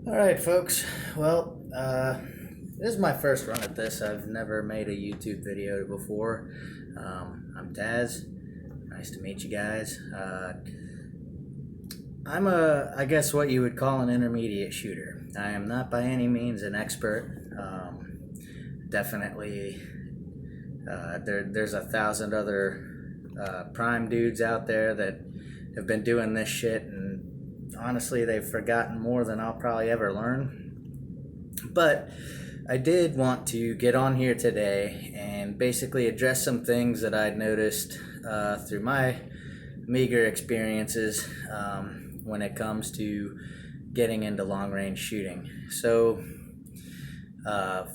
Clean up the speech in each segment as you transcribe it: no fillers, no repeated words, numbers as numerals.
All right, folks. Well, this is my first run at this. I've never made a YouTube video before. I'm Taz. Nice to meet you guys. I guess what you would call an intermediate shooter. I am not by any means an expert. Definitely, there's 1,000 other prime dudes out there that have been doing this shit, and honestly, they've forgotten more than I'll probably ever learn. But I did want to get on here today and basically address some things that I'd noticed through my meager experiences when it comes to getting into long range shooting. So,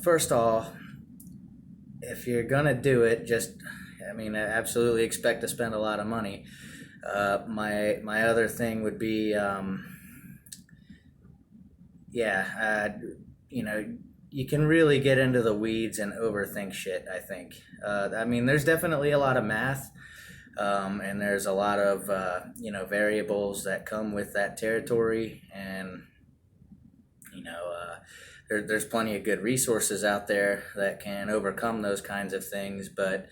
first off, if you're gonna do it, absolutely expect to spend a lot of money. My other thing would be, you can really get into the weeds and overthink shit, I think. There's definitely a lot of math, and there's a lot of, variables that come with that territory, and, there's plenty of good resources out there that can overcome those kinds of things, but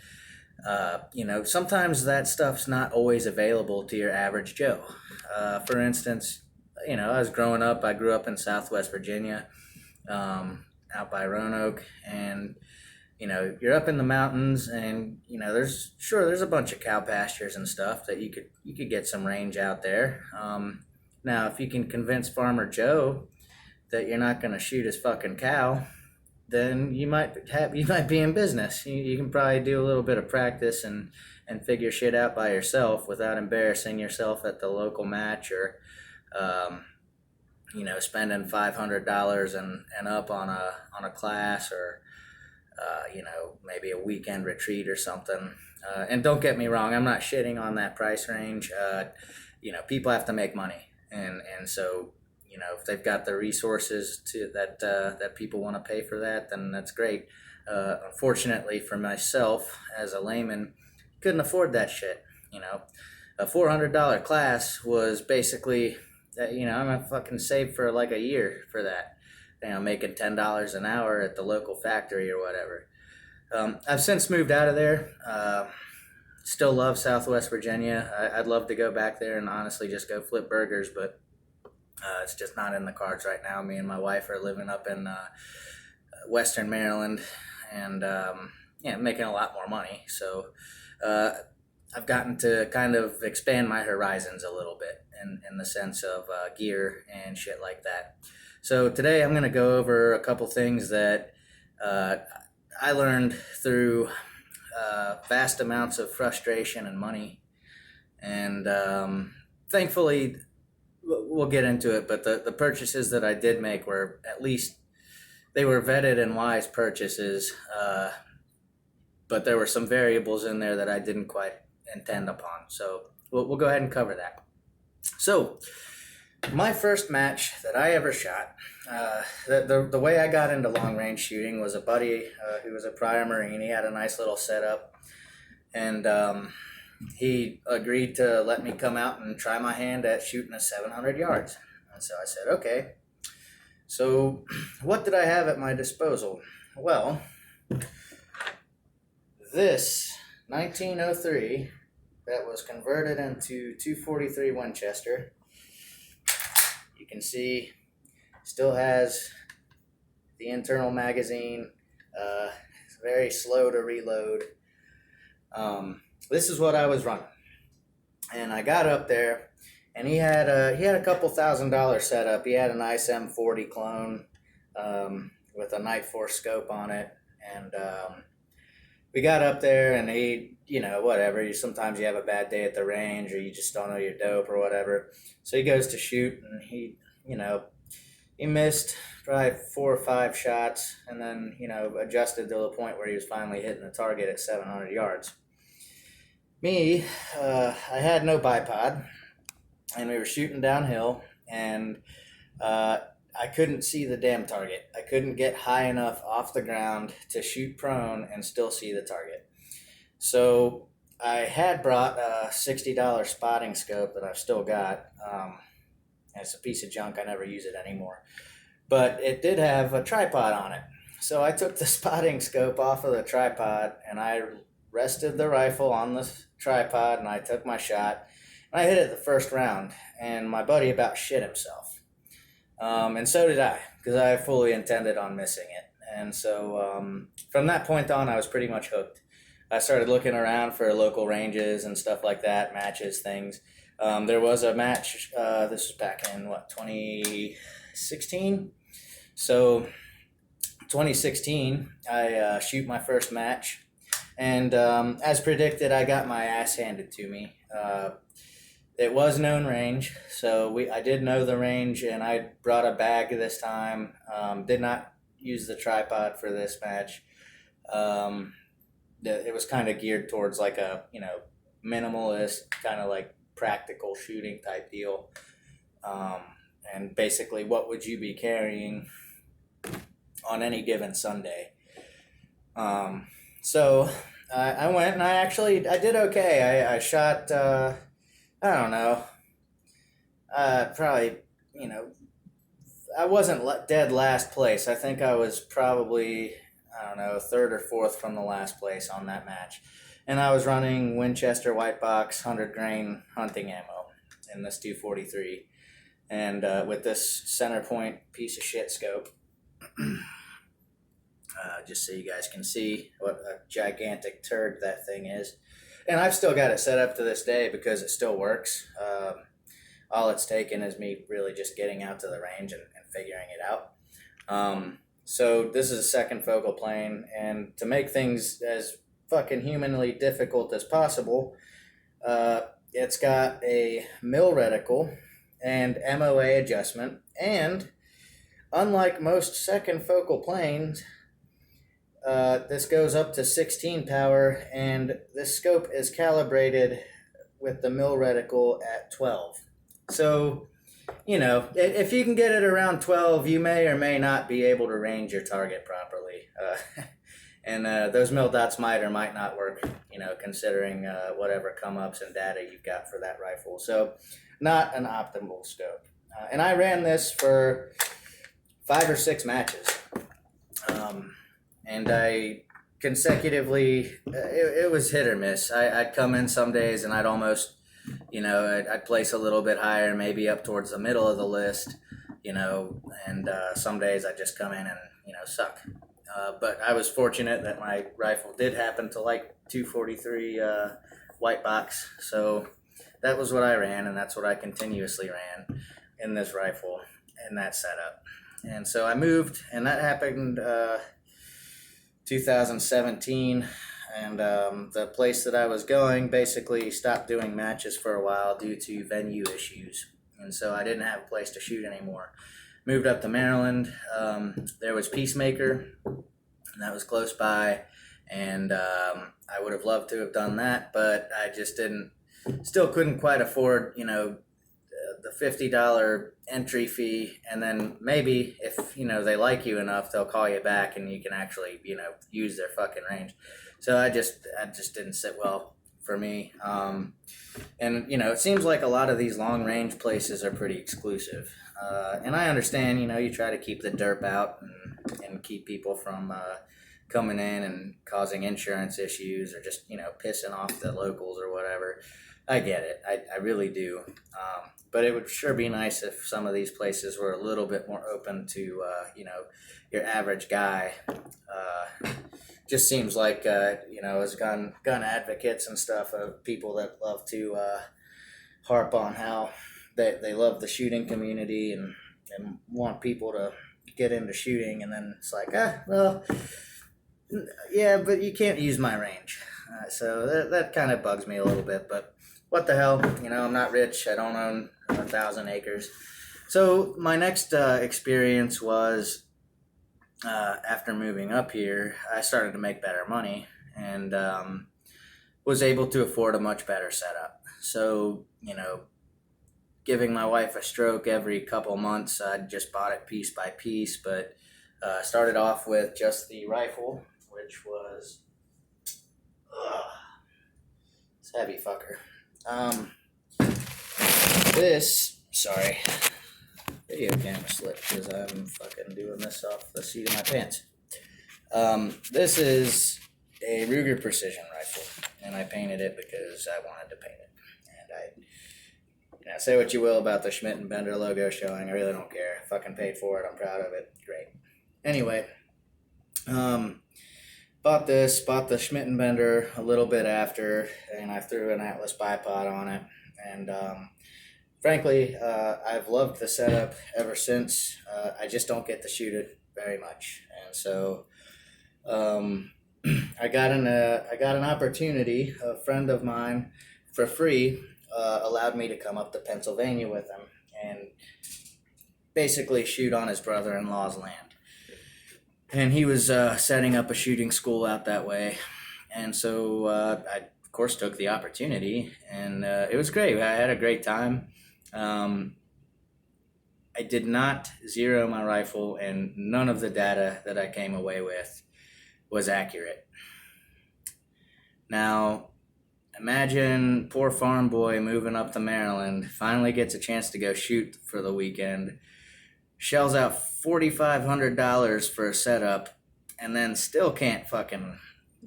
sometimes that stuff's not always available to your average Joe. For instance, I was growing up, I grew up in Southwest Virginia, out by Roanoke, and, you're up in the mountains, and, there's a bunch of cow pastures and stuff that you could get some range out there. Now, if you can convince Farmer Joe that you're not going to shoot his fucking cow, then you might be in business. You can probably do a little bit of practice and figure shit out by yourself without embarrassing yourself at the local match, or spending $500 and up on a class, or maybe a weekend retreat or something. And don't get me wrong, I'm not shitting on that price range. People have to make money, and so if they've got the resources that people want to pay for that, then that's great. Unfortunately for myself as a layman, couldn't afford that shit. A $400 class was basically, I'm gonna fucking save for like a year for that. Making $10 an hour at the local factory or whatever. I've since moved out of there. Still love Southwest Virginia. I'd love to go back there and honestly just go flip burgers, but it's just not in the cards right now. Me and my wife are living up in Western Maryland, and making a lot more money. So I've gotten to kind of expand my horizons a little bit in the sense of gear and shit like that. So today I'm going to go over a couple things that I learned through vast amounts of frustration and money, and thankfully we'll get into it, but the purchases that I did make were, at least they were vetted and wise purchases, but there were some variables in there that I didn't quite intend upon. So we'll go ahead and cover that. So my first match that I ever shot, the way I got into long range shooting was a buddy who was a prior Marine. He had a nice little setup, and he agreed to let me come out and try my hand at shooting at 700 yards. And so I said, okay. So what did I have at my disposal? Well, this 1903 that was converted into 243 Winchester. You can see still has the internal magazine. It's very slow to reload. This is what I was running, and I got up there, and he had a couple $1,000 setup. He had an ICE M40 clone with a Night Force scope on it, and we got up there, and he, whatever. Sometimes you have a bad day at the range, or you just don't know your dope or whatever. So he goes to shoot, and he missed probably 4 or 5 shots, and then adjusted to the point where he was finally hitting the target at 700 yards. Me, I had no bipod, and we were shooting downhill, and I couldn't see the damn target. I couldn't get high enough off the ground to shoot prone and still see the target. So I had brought a $60 spotting scope that I've still got. It's a piece of junk. I never use it anymore. but it did have a tripod on it. So I took the spotting scope off of the tripod and I rested the rifle on the tripod and I took my shot. And I hit it the first round, and my buddy about shit himself. And so did I, because I fully intended on missing it. And so from that point on, I was pretty much hooked. I started looking around for local ranges and stuff like that, matches, things. There was a match, this was back in, 2016? So 2016, I shoot my first match. And as predicted, I got my ass handed to me. It was known range, so I did know the range, and I brought a bag this time. Did not use the tripod for this match. It was kind of geared towards like a minimalist, kind of like practical shooting type deal. And basically, what would you be carrying on any given Sunday? So I went and I did okay. I shot. I don't know. Probably, I wasn't dead last place. I think I was probably, I don't know, third or fourth from the last place on that match. And I was running Winchester White Box 100 grain hunting ammo in this 243. And with this center point piece of shit scope. Just so you guys can see what a gigantic turd that thing is. And I've still got it set up to this day because it still works. All it's taken is me really just getting out to the range and figuring it out. So this is a second focal plane, and to make things as fucking humanly difficult as possible, it's got a mill reticle and MOA adjustment, and unlike most second focal planes, this goes up to 16 power, and this scope is calibrated with the mill reticle at 12. So, if you can get it around 12, you may or may not be able to range your target properly. And those mill dots might or might not work, considering whatever come-ups and data you've got for that rifle. So, not an optimal scope. And I ran this for 5 or 6 matches. And I consecutively, it was hit or miss. I'd come in some days and I'd almost, I'd place a little bit higher, maybe up towards the middle of the list, and some days I'd just come in and, suck. But I was fortunate that my rifle did happen to like 243 white box. So that was what I ran, and that's what I continuously ran in this rifle, in that setup. And so I moved, and that happened 2017, and the place that I was going basically stopped doing matches for a while due to venue issues, and so I didn't have a place to shoot anymore. Moved up to Maryland. There was Peacemaker, and that was close by, and I would have loved to have done that, but I just still couldn't quite afford, the $50 entry fee, and then maybe if they like you enough, they'll call you back and you can actually use their fucking range. So I just didn't sit well for me. And it seems like a lot of these long range places are pretty exclusive, and I understand you try to keep the derp out and keep people from coming in and causing insurance issues or just pissing off the locals or whatever. I get it. I really do. But it would sure be nice if some of these places were a little bit more open to, your average guy. Just seems like, as gun advocates and stuff, people that love to harp on how they love the shooting community and want people to get into shooting, and then it's like, well, yeah, but you can't use my range. So that kind of bugs me a little bit, but what the hell, I'm not rich, I don't own 1,000 acres. So my next experience was, after moving up here, I started to make better money and was able to afford a much better setup. So, giving my wife a stroke every couple months, I just bought it piece by piece, but started off with just the rifle, which was, it's a heavy fucker. video camera slipped because I'm fucking doing this off the seat of my pants. This is a Ruger Precision rifle, and I painted it because I wanted to paint it. And say what you will about the Schmidt & Bender logo showing, I really don't care. I fucking paid for it, I'm proud of it, great. Anyway, bought the Schmidt & Bender a little bit after, and I threw an Atlas bipod on it, and frankly, I've loved the setup ever since. I just don't get to shoot it very much, and so I got an opportunity. A friend of mine, for free, allowed me to come up to Pennsylvania with him and basically shoot on his brother-in-law's land. And he was setting up a shooting school out that way, and so I of course took the opportunity, and it was great. I had a great time. I did not zero my rifle, and none of the data that I came away with was accurate. Now, imagine poor farm boy moving up to Maryland, finally gets a chance to go shoot for the weekend, shells out $4,500 for a setup, and then still can't fucking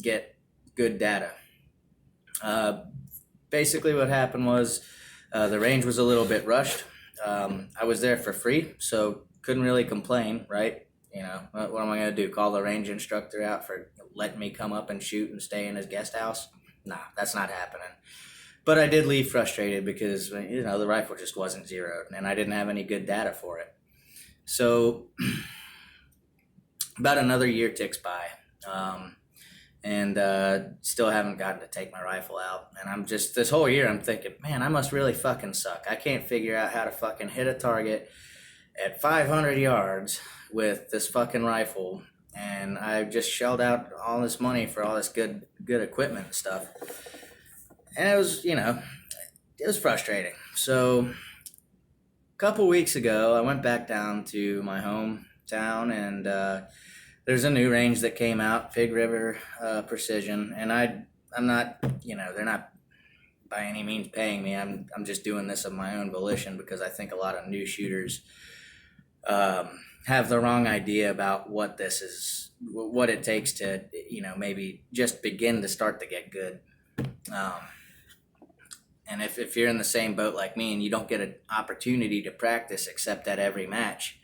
get good data. Basically what happened was the range was a little bit rushed. I was there for free, so couldn't really complain, right? You know, what am I going to do? Call the range instructor out for letting me come up and shoot and stay in his guest house? Nah, that's not happening. But I did leave frustrated because, you know, the rifle just wasn't zeroed, and I didn't have any good data for it. So about another year ticks by, and still haven't gotten to take my rifle out. And I'm just, this whole year I'm thinking, man, I must really fucking suck. I can't figure out how to fucking hit a target at 500 yards with this fucking rifle, and I just shelled out all this money for all this good equipment and stuff. And it was, you know, it was frustrating. So a couple weeks ago, I went back down to my hometown, and there's a new range that came out, Pig River Precision, and I'm not, you know, they're not by any means paying me. I'm just doing this of my own volition because I think a lot of new shooters have the wrong idea about what this is, what it takes to, you know, maybe just begin to start to get good. And if you're in the same boat like me and you don't get an opportunity to practice except at every match,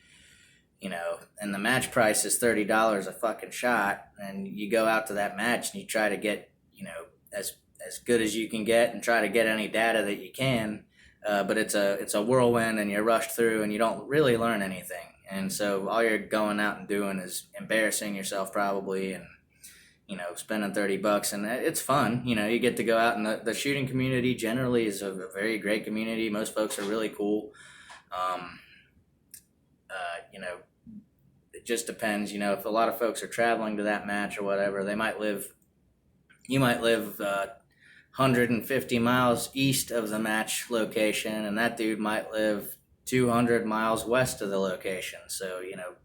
you know, and the match price is $30 a fucking shot, and you go out to that match and you try to get, you know, as good as you can get and try to get any data that you can, but it's a whirlwind and you're rushed through and you don't really learn anything. And so all you're going out and doing is embarrassing yourself probably, and, you know, spending $30, and it's fun. You know, you get to go out, and the shooting community generally is a very great community. Most folks are really cool. You know, it just depends. You know, if a lot of folks are traveling to that match or whatever, you might live 150 miles east of the match location, and that dude might live 200 miles west of the location. So, you know,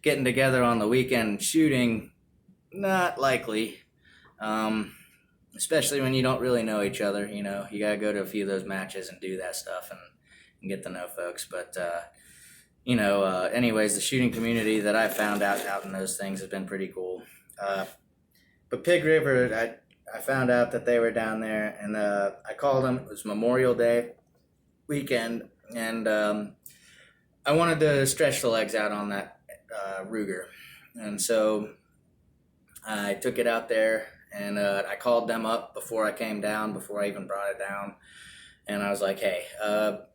getting together on the weekend shooting, not likely, especially when you don't really know each other. You know, you gotta go to a few of those matches and do that stuff and get to know folks. But you know, anyways, the shooting community that I found out in those things has been pretty cool. But Pig River, I found out that they were down there, and I called them. It was Memorial Day weekend, and I wanted to stretch the legs out on that Ruger, and so I took it out there, and I called them up before I came down, before I even brought it down, and I was like, hey,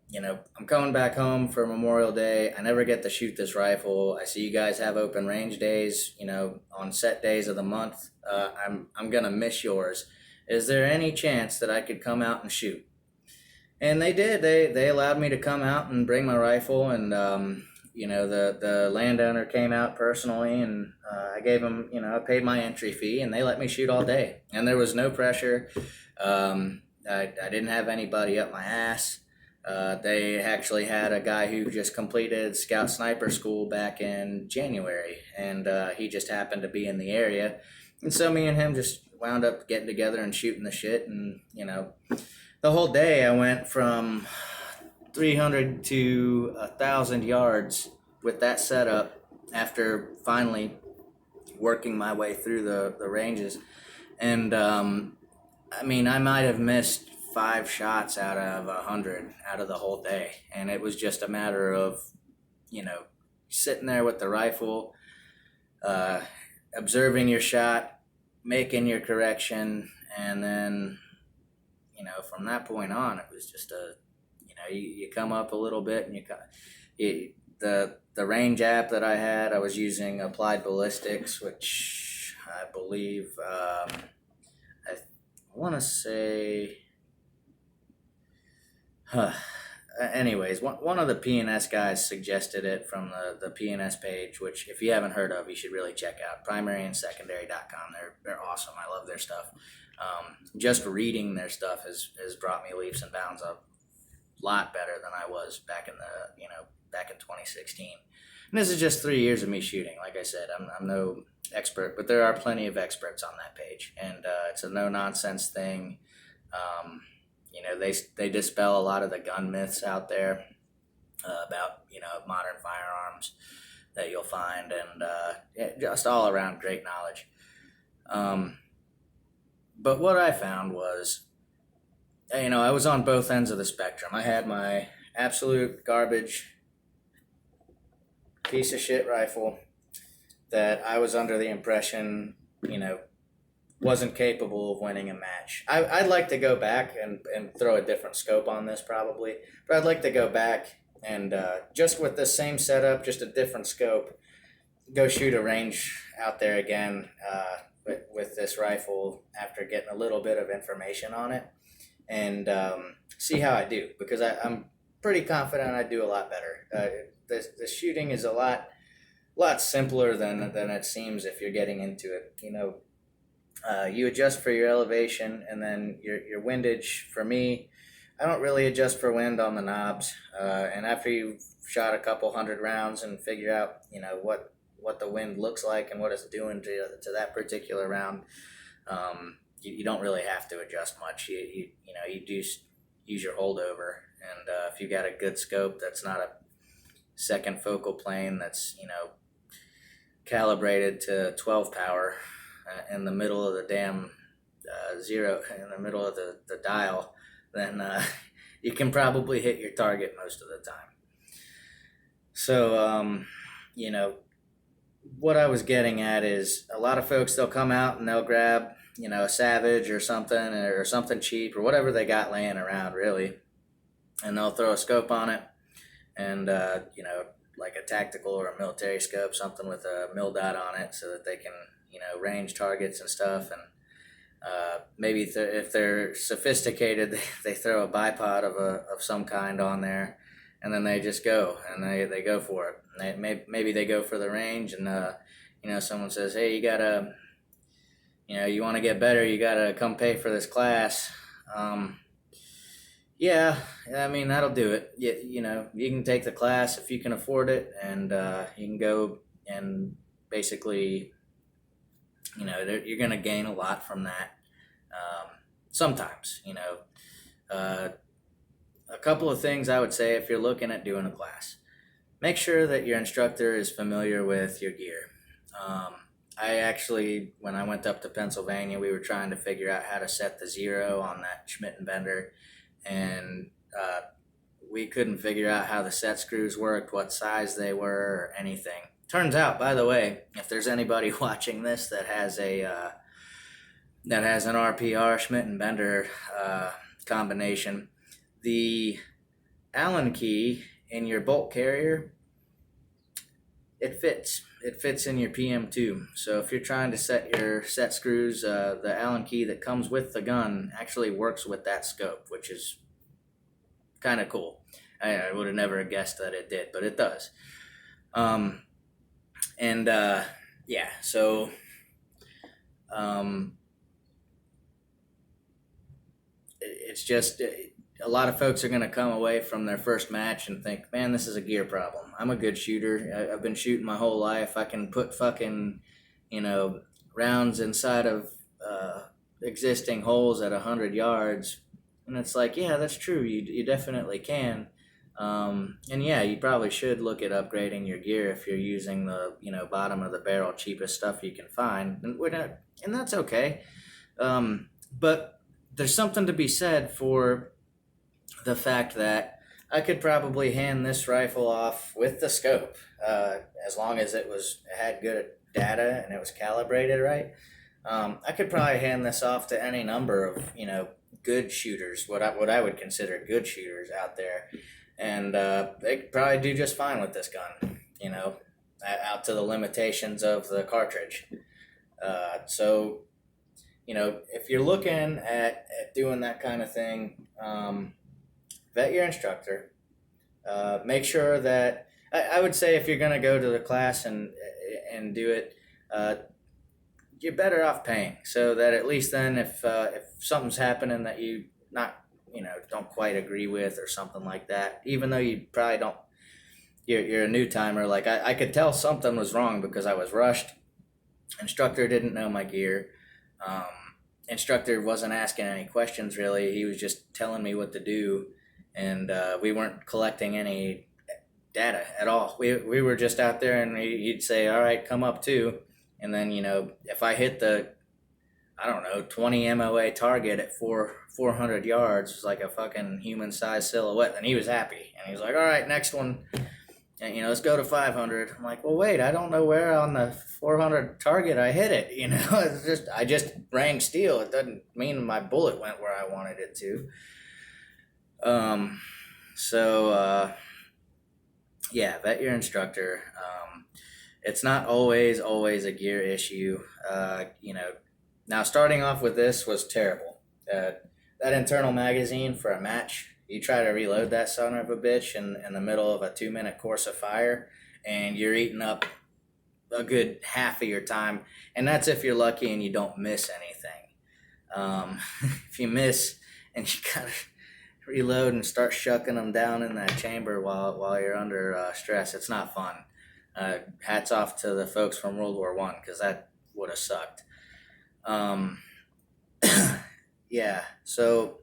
you know, I'm coming back home for Memorial Day. I never get to shoot this rifle. I see you guys have open range days, you know, on set days of the month. I'm gonna miss yours. Is there any chance that I could come out and shoot? And they did. They allowed me to come out and bring my rifle, and you know, the landowner came out personally, and I gave him, you know, I paid my entry fee, and they let me shoot all day, and there was no pressure. I didn't have anybody up my ass. They actually had a guy who just completed Scout Sniper School back in January, and he just happened to be in the area, and so me and him just wound up getting together and shooting the shit. And, you know, the whole day I went from 300 to 1,000 yards with that setup after finally working my way through the ranges. And I mean, I might have missed 5 shots out of 100 out of the whole day. And it was just a matter of, sitting there with the rifle, observing your shot, making your correction, and then, from that point on, it was just you come up a little bit, and the range app that I had, I was using Applied Ballistics, which I believe I want to say. Anyways, one of the PNS guys suggested it from the PNS page, which if you haven't heard of, you should really check out. Primaryandsecondary.com. They're awesome. I love their stuff. Just reading their stuff has brought me leaps and bounds a lot better than I was back in 2016. And this is just 3 years of me shooting. Like I said, I'm no expert, but there are plenty of experts on that page, and it's a no nonsense thing. They dispel a lot of the gun myths out there about modern firearms that you'll find, and just all around great knowledge. But what I found was, I was on both ends of the spectrum. I had my absolute garbage piece of shit rifle that I was under the impression, wasn't capable of winning a match. I'd like to go back and throw a different scope on this probably, but I'd like to go back and just with the same setup, just a different scope, go shoot a range out there again with this rifle after getting a little bit of information on it, and see how I do, because I'm pretty confident I do a lot better. The shooting is a lot simpler than it seems if you're getting into it. You adjust for your elevation, and then your windage. For me, I don't really adjust for wind on the knobs. And after you've shot a couple hundred rounds and figure out, what the wind looks like and what it's doing to that particular round, you don't really have to adjust much. You do use your holdover, and if you got a good scope that's not a second focal plane that's calibrated to 12 power in the middle of the damn zero, in the middle of the dial, then you can probably hit your target most of the time. So what I was getting at is, a lot of folks, they'll come out and they'll grab a Savage or something cheap or whatever they got laying around, really, and they'll throw a scope on it, and like a tactical or a military scope, something with a mil dot on it, so that they can range targets and stuff. And maybe if they're sophisticated, they throw a bipod of some kind on there, and then they just go and they go for it. And maybe they go for the range, and someone says, hey, you gotta, you want to get better, you gotta come pay for this class. Yeah, I mean, that'll do it. You can take the class if you can afford it, and you can go and basically, you're going to gain a lot from that. Sometimes, a couple of things I would say if you're looking at doing a class. Make sure that your instructor is familiar with your gear. I actually, when I went up to Pennsylvania, we were trying to figure out how to set the zero on that Schmidt and Bender, and we couldn't figure out how the set screws worked, what size they were, or anything. Turns out, by the way, if there's anybody watching this that has an RPR Schmidt and Bender combination, the Allen key in your bolt carrier, it fits. It fits in your PM2. So if you're trying to set your set screws, the Allen key that comes with the gun actually works with that scope, which is kind of cool. I would have never guessed that it did, but it does. So it's just, a lot of folks are going to come away from their first match and think, man, this is a gear problem. I'm a good shooter. I've been shooting my whole life. I can put fucking, rounds inside of existing holes at 100 yards. And it's like, yeah, that's true. You definitely can. And yeah, you probably should look at upgrading your gear if you're using the, bottom of the barrel cheapest stuff you can find, and that's okay. But there's something to be said for the fact that I could probably hand this rifle off with the scope, as long as it had good data and it was calibrated right. I could probably hand this off to any number of good shooters, what I would consider good shooters out there, and they could probably do just fine with this gun. Out to the limitations of the cartridge. So if you're looking at doing that kind of thing, vet your instructor. Make sure that I would say if you're going to go to the class and do it, you're better off paying, so that at least then if something's happening that you don't quite agree with or something like that, even though you probably don't, you're a new timer. Like I could tell something was wrong because I was rushed. Instructor didn't know my gear. Instructor wasn't asking any questions really. He was just telling me what to do, and we weren't collecting any data at all. We were just out there, and he'd say, "All right, come up too." And then, if I hit the, I don't know, 20 MOA target at 400 yards, it was like a fucking human-sized silhouette, then he was happy. And he was like, all right, next one, and, let's go to 500. I'm like, well, wait, I don't know where on the 400 target I hit it, I just rang steel. It doesn't mean my bullet went where I wanted it to. Yeah, vet your instructor. It's not always a gear issue. Now starting off with this was terrible. That internal magazine for a match, you try to reload that son of a bitch in the middle of a 2-minute course of fire, and you're eating up a good half of your time. And that's if you're lucky and you don't miss anything. If you miss and you gotta reload and start shucking them down in that chamber while you're under stress, it's not fun. Hats off to the folks from World War I, because that would have sucked. Yeah, so,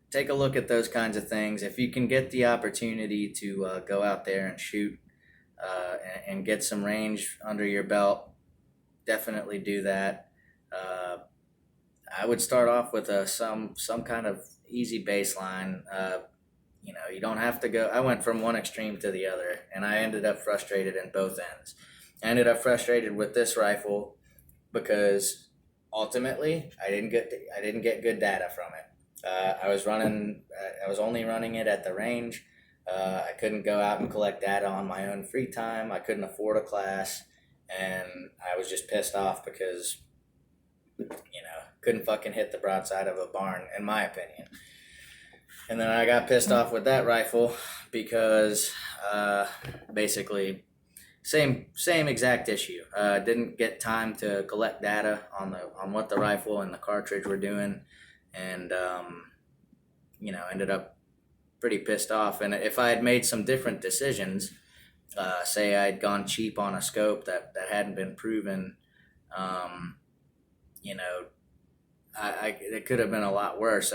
take a look at those kinds of things. If you can get the opportunity to go out there and shoot and get some range under your belt, definitely do that. I would start off with some kind of easy baseline. You don't have to go. I went from one extreme to the other, and I ended up frustrated in both ends. I ended up frustrated with this rifle because ultimately I didn't get good data from it. I was only running it at the range. I couldn't go out and collect data on my own free time. I couldn't afford a class, and I was just pissed off because couldn't fucking hit the broadside of a barn, in my opinion. And then I got pissed off with that rifle because basically same exact issue. Didn't get time to collect data on what the rifle and the cartridge were doing, and ended up pretty pissed off. And if I had made some different decisions, say I'd gone cheap on a scope that hadn't been proven, it could have been a lot worse.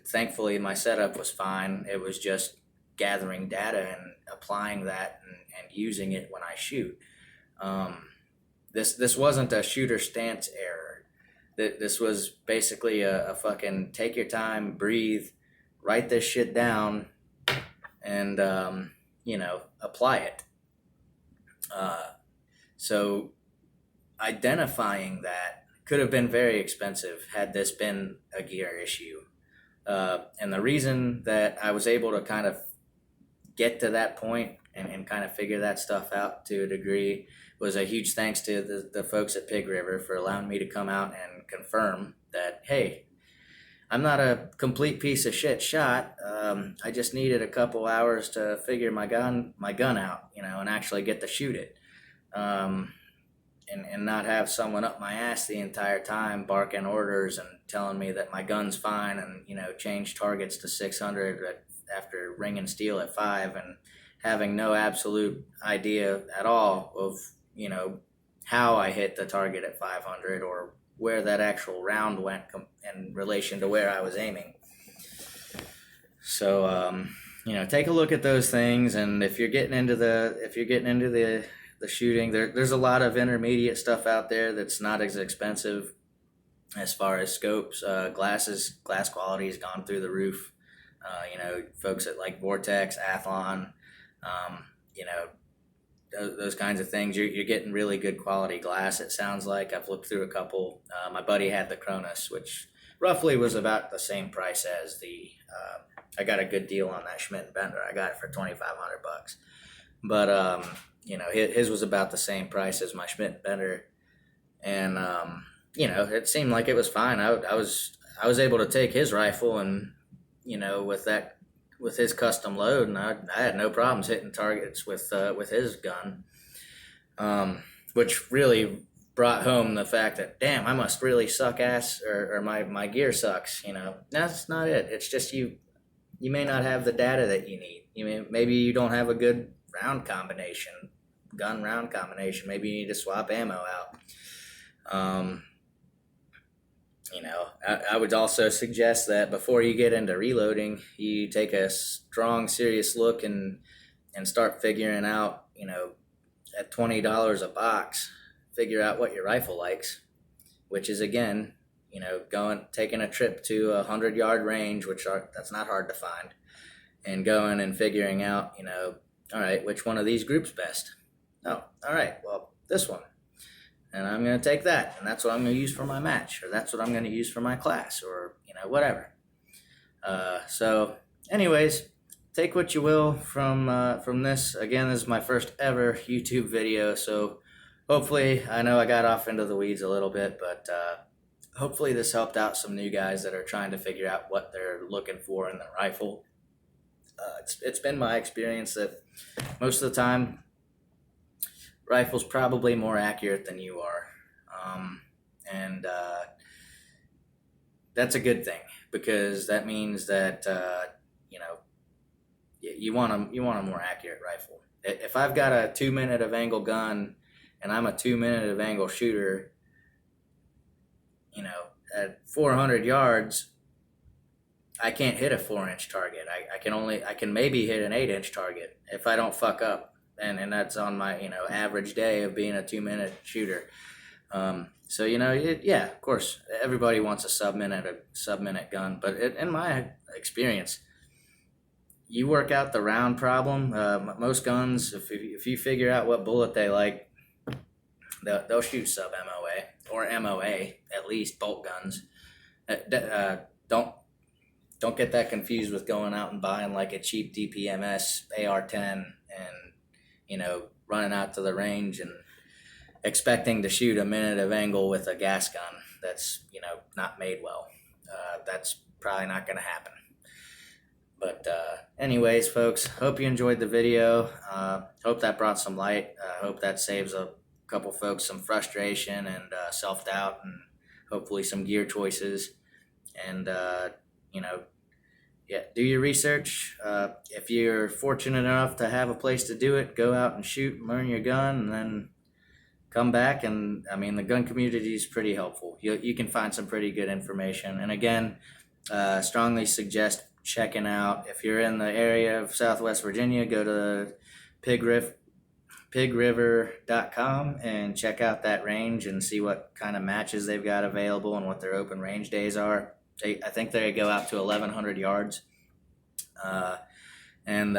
Thankfully, my setup was fine. It was just gathering data and applying that and using it when I shoot. This wasn't a shooter stance error. This was basically a fucking take your time, breathe, write this shit down, and apply it. So identifying that could have been very expensive had this been a gear issue. And the reason that I was able to kind of get to that point and kind of figure that stuff out to a degree was a huge thanks to the folks at Pig River for allowing me to come out and confirm that, hey, I'm not a complete piece of shit shot. I just needed a couple hours to figure my gun out, and actually get to shoot it. And not have someone up my ass the entire time barking orders and telling me that my gun's fine, and change targets to 600 after ringing steel at 5, and having no absolute idea at all of how I hit the target at 500 or where that actual round went in relation to where I was aiming. So take a look at those things, and if you're getting into the shooting, there's a lot of intermediate stuff out there that's not as expensive as far as scopes. Glass quality has gone through the roof. Folks at like Vortex, Athlon, um, you know, those kinds of things. You're getting really good quality glass. It sounds like I've looked through a couple. My buddy had the Cronus, which roughly was about the same price as the. I got a good deal on that Schmidt and Bender. I got it for $2,500, but his was about the same price as my Schmidt and Bender, and it seemed like it was fine. I was able to take his rifle and with his custom load, and I had no problems hitting targets with his gun, which really brought home the fact that damn, I must really suck ass, or my gear sucks. That's not it. It's just you may not have the data that you need. Maybe you don't have a good gun round combination. Maybe you need to swap ammo out. I would also suggest that before you get into reloading, you take a strong, serious look and start figuring out, at $20 a box, figure out what your rifle likes, which is again, taking a trip to 100-yard range, that's not hard to find, and going and figuring out, all right, which one of these groups best? Oh, all right, well, this one. And I'm going to take that, and that's what I'm going to use for my match, or that's what I'm going to use for my class, or whatever. So anyways, take what you will from this. Again, this is my first ever YouTube video, so hopefully, I know I got off into the weeds a little bit, but hopefully this helped out some new guys that are trying to figure out what they're looking for in their rifle. It's been my experience that most of the time, rifle's probably more accurate than you are, and that's a good thing, because that means that you want a more accurate rifle. If I've got a 2-minute of angle gun and I'm a 2-minute of angle shooter, at 400 yards, I can't hit a 4-inch target. I can maybe hit an 8-inch target if I don't fuck up. And that's on my average day of being a 2-minute shooter. So yeah, of course, everybody wants a sub-minute gun, but in my experience, you work out the round problem. Most guns, if you figure out what bullet they like, they'll shoot sub MOA or MOA, at least bolt guns. Don't get that confused with going out and buying like a cheap DPMS AR-10 and running out to the range and expecting to shoot a minute of angle with a gas gun that's, not made well. That's probably not going to happen. But anyways, folks, hope you enjoyed the video. Hope that brought some light. Hope that saves a couple folks some frustration and self-doubt, and hopefully some gear choices. And, yeah, do your research. If you're fortunate enough to have a place to do it, go out and shoot and learn your gun, and then come back. And the gun community is pretty helpful. You can find some pretty good information. And again, strongly suggest checking out, if you're in the area of Southwest Virginia, go to pigriver.com and check out that range and see what kind of matches they've got available and what their open range days are. I think they go out to 1,100 yards. And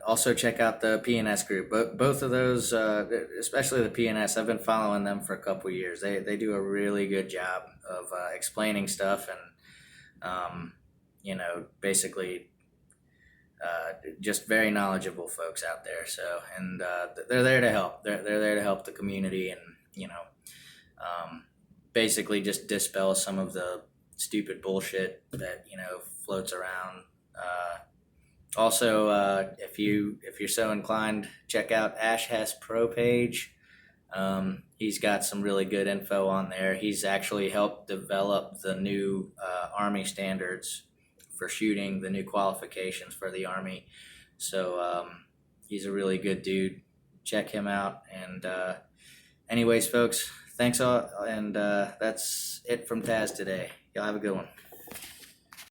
also check out the PNS group. Both of those, especially the PNS, I've been following them for a couple of years. They do a really good job of explaining stuff and, basically just very knowledgeable folks out there. So, and they're there to help. They're there to help the community and, basically just dispel some of the stupid bullshit that floats around. Also, if you're so inclined, check out Ash Hess Pro page. He's got some really good info on there. He's actually helped develop the new Army standards for shooting, the new qualifications for the Army. So he's a really good dude. Check him out. And anyways, folks, thanks all, and that's it from Taz today. Y'all have a good one.